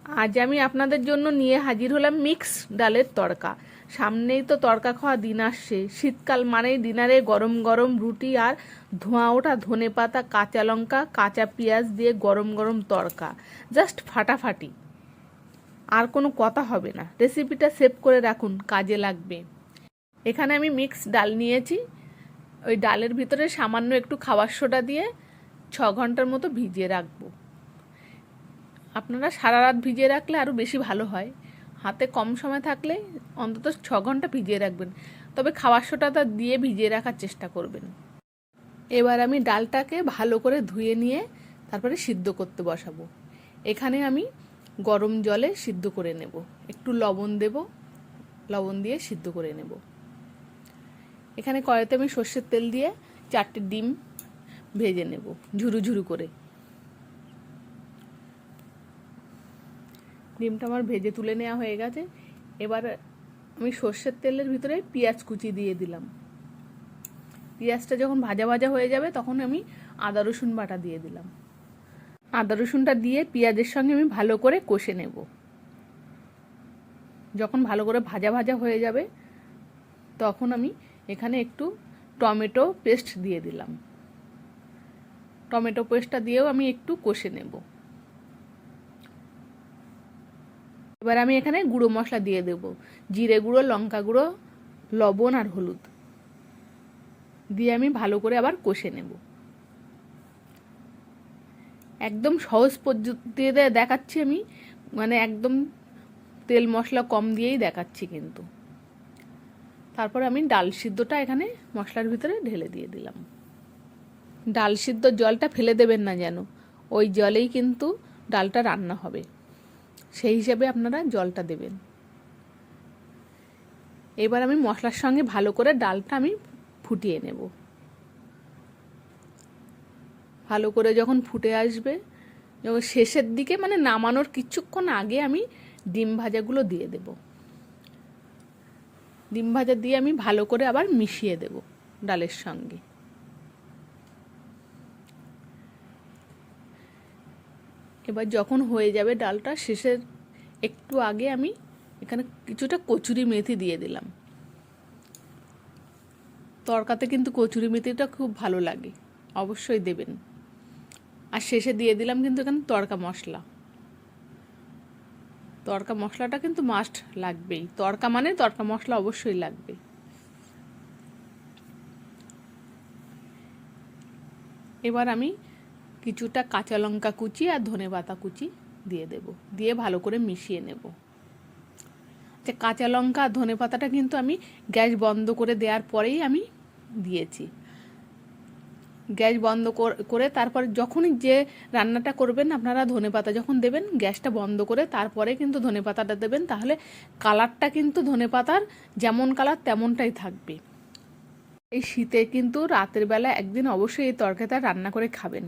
আজ আমি আপনাদের জন্য নিয়ে হাজির হলাম মিক্স ডালের তড়কা। সামনেই তো তড়কা খাওয়া দিন আসছে। শীতকাল মানেই ডিনারে গরম গরম রুটি আর ধোঁয়া ওঠা ধনেপাতা, কাঁচা লঙ্কা, কাঁচা পেঁয়াজ দিয়ে গরম গরম তড়কা, জাস্ট ফাটাফাটি। আর কোনো কথা হবে না। রেসিপিটা সেভ করে রাখুন, কাজে লাগবে। এখানে আমি মিক্স ডাল নিয়েছি। ওই ডালের ভিতরে সামান্য একটু খাবার সোডা দিয়ে 6 ঘন্টার মতো ভিজিয়ে রাখবো। আপনারা সারা রাত ভিজিয়ে রাখলে আরও বেশি ভালো হয়। হাতে কম সময় থাকলে অন্তত 6 ঘন্টা ভিজিয়ে রাখবেন, তবে খাবার সোডাটা দিয়ে ভিজিয়ে রাখার চেষ্টা করবেন। এবার আমি ডালটাকে ভালো করে ধুয়ে নিয়ে তারপরে সিদ্ধ করতে বসাবো। এখানে আমি গরম জলে সিদ্ধ করে নেব, একটু লবণ দেব, লবণ দিয়ে সিদ্ধ করে নেব। এখানে কড়াইতে আমি সর্ষের তেল দিয়ে 4টে ডিম ভেজে নেব ঝুরু ঝুরু করে। ডিমটা আমার ভেজে তুলে নেওয়া হয়ে গেছে। এবার আমি সর্ষের তেলের ভিতরে পেঁয়াজ কুচি দিয়ে দিলাম। পেঁয়াজটা যখন ভাজা ভাজা হয়ে যাবে তখন আমি আদা রসুন বাটা দিয়ে দিলাম। আদা রসুনটা দিয়ে পেঁয়াজের সঙ্গে আমি ভালো করে কষে নেব। যখন ভালো করে ভাজা ভাজা হয়ে যাবে তখন আমি এখানে একটু টমেটো পেস্ট দিয়ে দিলাম। টমেটো পেস্টটা দিয়েও আমি একটু কষে নেব। এবার আমি এখানে গুঁড়ো মশলা দিয়ে দেব, জিরে গুঁড়ো, লঙ্কা গুঁড়ো, লবণ আর হলুদ দিয়ে আমি ভালো করে আবার কষে নেব। একদম সহজ পদ্ধতিতে দেখাচ্ছি আমি, মানে একদম তেল মশলা কম দিয়েই দেখাচ্ছি কিন্তু। তারপর আমি ডাল সিদ্ধটা এখানে মশলার ভিতরে ঢেলে দিয়ে দিলাম। ডাল সিদ্ধ জলটা ফেলে দেবেন না যেন, ওই জলেই কিন্তু ডালটা রান্না হবে, সেই হিসাবে আপনারা জলটা দেবেন। এবার আমি মশলার সঙ্গে ভালো করে ডালটা আমি ফুটিয়ে নেব। ভালো করে যখন ফুটে আসবে, যখন শেষের দিকে মানে নামানোর কিছুক্ষণ আগে আমি ডিম ভাজাগুলো দিয়ে দেব। ডিম ভাজা দিয়ে আমি ভালো করে আবার মিশিয়ে দেব ডালের সঙ্গে। এবার যখন হয়ে যাবে ডালটা, শেষের একটু আগে আমি এখানে কিছুটা কচুরি মেথি দিয়ে দিলাম। তরকাতে কিন্তু কচুরি মেথিটা খুব ভালো লাগে, অবশ্যই দেবেন। আর শেষে দিয়ে দিলাম কিন্তু এখানে তড়কা মশলা। তড়কা মশলাটা কিন্তু মাস্ট লাগবেই, তড়কা মানে তড়কা মশলা অবশ্যই লাগবে। এবার আমি কিছুটা কাঁচা লঙ্কা কুচি আর ধনেপাতা কুচি দিয়ে দেব, দিয়ে ভালো করে মিশিয়ে নেব। কাঁচা লঙ্কা আর ধনেপাতাটা কিন্তু আমি গ্যাস বন্ধ করে দেওয়ার পরেই আমি দিয়েছি। গ্যাস বন্ধ করে তারপরে যখনই যে রান্নাটা করবেন আপনারা ধনেপাতা যখন দেবেন গ্যাসটা বন্ধ করে তারপরে কিন্তু ধনেপাতাটা দেবেন, তাহলে কালারটা কিন্তু ধনেপাতার যেমন কালার তেমনটাই থাকবে। এই শীতে কিন্তু রাতের বেলা একদিন অবশ্যই এই তরকারিটা রান্না করে খাবেন।